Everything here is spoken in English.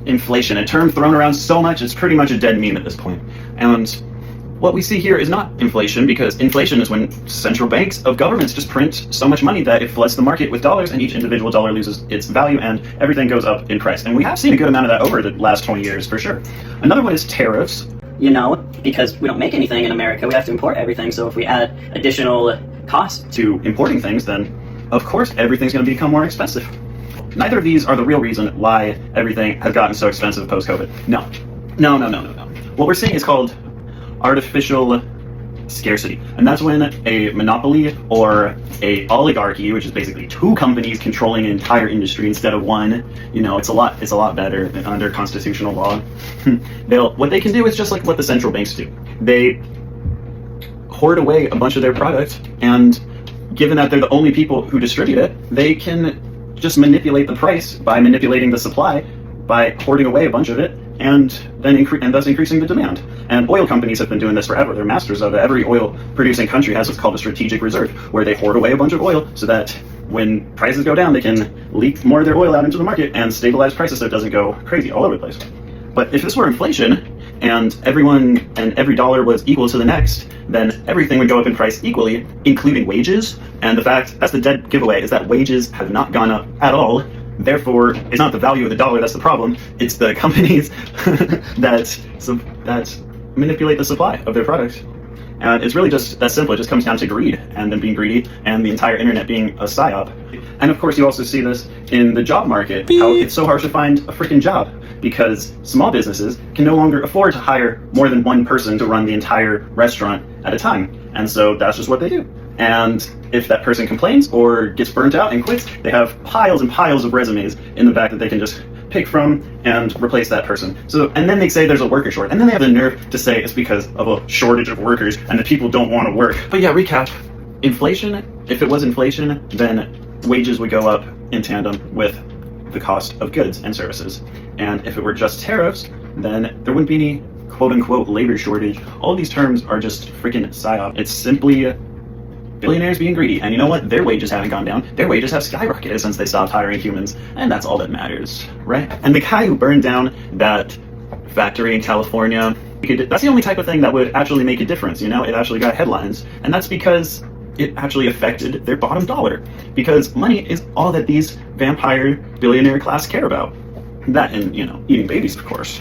inflation, a term thrown around so much, it's pretty much a dead meme at this point. And what we see here is not inflation, because inflation is when central banks of governments just print so much money that it floods the market with dollars, and each individual dollar loses its value and everything goes up in price. And we have seen a good amount of that over the last 20 years for sure. Another one is tariffs. You know, because we don't make anything in America, we have to import everything. So if we add additional costs to importing things, then of course everything's going to become more expensive. Neither of these are the real reason why everything has gotten so expensive post-COVID. No. What we're seeing is called artificial scarcity, and that's when a monopoly or a oligarchy, which is basically two companies controlling an entire industry instead of one, you know, it's a lot better under constitutional law. What they can do is just like what the central banks do. They hoard away a bunch of their product, and given that they're the only people who distribute it, they can just manipulate the price by manipulating the supply by hoarding away a bunch of it, and then thus increasing the demand. And oil companies have been doing this forever. They're masters of it. Every oil producing country has what's called a strategic reserve, where they hoard away a bunch of oil so that when prices go down, they can leak more of their oil out into the market and stabilize prices so it doesn't go crazy all over the place. But if this were inflation, and everyone and every dollar was equal to the next, then everything would go up in price equally, including wages. And the fact, that's the dead giveaway, is that wages have not gone up at all. Therefore, it's not the value of the dollar that's the problem, it's the companies that manipulate the supply of their products. And it's really just that simple. It just comes down to greed, and them being greedy, and the entire internet being a psyop. And of course, you also see this in the job market, how it's so hard to find a freaking job, because small businesses can no longer afford to hire more than one person to run the entire restaurant at a time. And so that's just what they do. And if that person complains or gets burnt out and quits, they have piles and piles of resumes in the back that they can just pick from and replace that person. So, and then they say there's a worker short, and then they have the nerve to say it's because of a shortage of workers and that people don't want to work. But yeah, recap. Inflation, if it was inflation, then wages would go up in tandem with the cost of goods and services. And if it were just tariffs, then there wouldn't be any quote-unquote labor shortage. All these terms are just freaking psyop. It's simply billionaires being greedy, and you know what? Their wages haven't gone down. Their wages have skyrocketed since they stopped hiring humans, and that's all that matters, right? And the guy who burned down that factory in California, that's the only type of thing that would actually make a difference, you know? It actually got headlines, and that's because it actually affected their bottom dollar, because money is all that these vampire billionaire class care about. That and, you know, eating babies, of course.